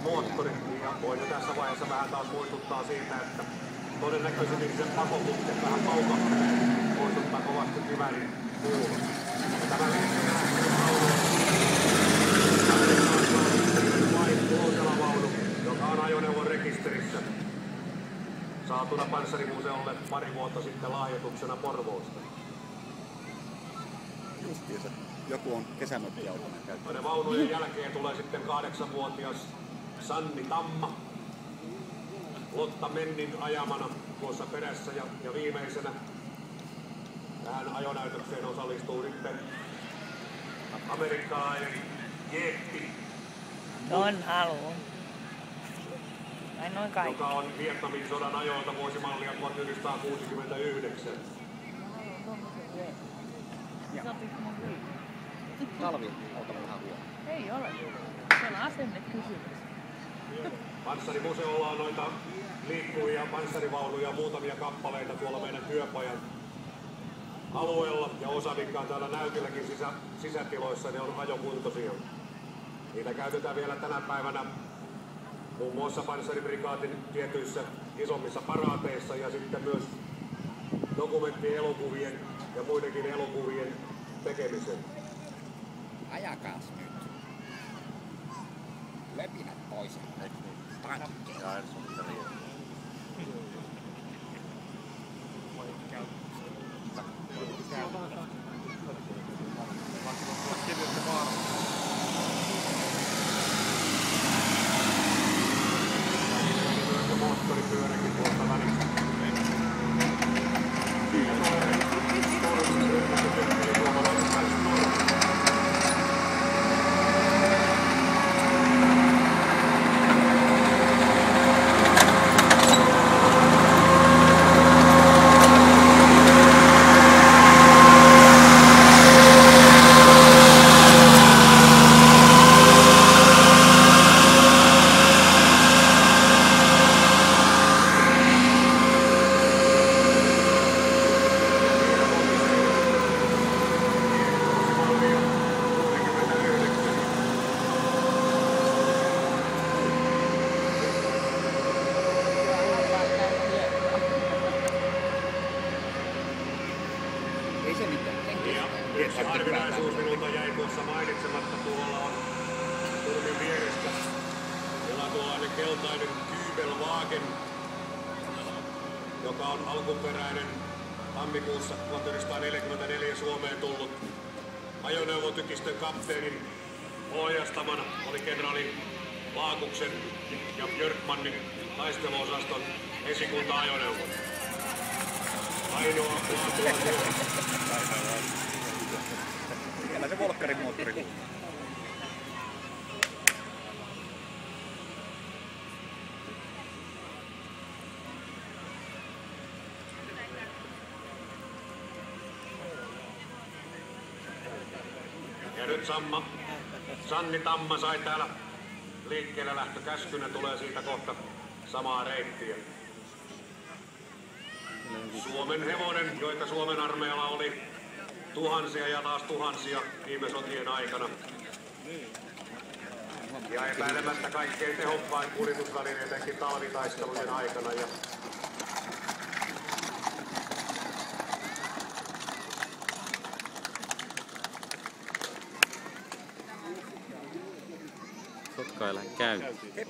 moottori. Ja voin jo tässä vaiheessa vähän taas muistuttaa siitä, että todennäköisesti sen pakoputken vähän paukahtaa muistuttaa kovasti kiväärin kuulua. Tämä Tuloselavaunu, joka on ajoneuvon rekisterissä, saatuna Panssarimuseolle pari vuotta sitten lahjoituksena Porvoosta. Justiinsa. Joku on kesämökkiautoinen käyttänyt. Noiden vaunujen jälkeen tulee sitten 8-vuotias Sanni Tamma Lotta Mennin ajamana tuossa perässä ja viimeisenä tähän ajonäytökseen osallistuu sitten amerikkalainen Jeppi, Don haluun. Ai noin kaikki. joka on Vietnamin sodan ajoilta vuosimallia 1969. Talvi alkaa vähän huono. Ei ole. Se on asennekysymys. Panssarimuseolla on noita liikkuvia panssarivaunuja, muutamia kappaleita tuolla meidän työpajan alueella ja osa, mikä on täällä näytilläkin sisätiloissa, ne on ajokuntoisia. Niitä käytetään vielä tänä päivänä muun muassa panssariprikaatin tietyissä isommissa paraateissa ja sitten myös dokumenttielokuvien ja muidenkin elokuvien tekemiseen. Ajakaas nyt. Lepinät pois. Moottoripyöräkin tuolta välissä. Ei se mitään. Yksi harvinaisuus minulta jäi tuossa mainitsematta, tuolla on Turmin vierestä. Meillä on tuollainen keltainen Kübelwagen, joka on alkuperäinen tammikuussa 1944 Suomeen tullut ajoneuvotykistön kapteenin ohjastamana. Oli kenraali Laakuksen ja Björkmanin taisteluosaston esikunta-ajoneuvo. Ainoa laatua Siellä se Volkkarin moottori kuuluu. Ja nyt Sanni Tamma sai täällä liikkeelle lähtökäskynä, tulee siitä kohta samaa reittiä. Suomen hevonen, joita Suomen armeijalla oli tuhansia ja taas tuhansia viime sotien aikana. Ja epäilemättä kaikkein tehokkain kuljetusväline etenkin talvitaistelujen aikana. Ja Sotka ei lähde käyntiin.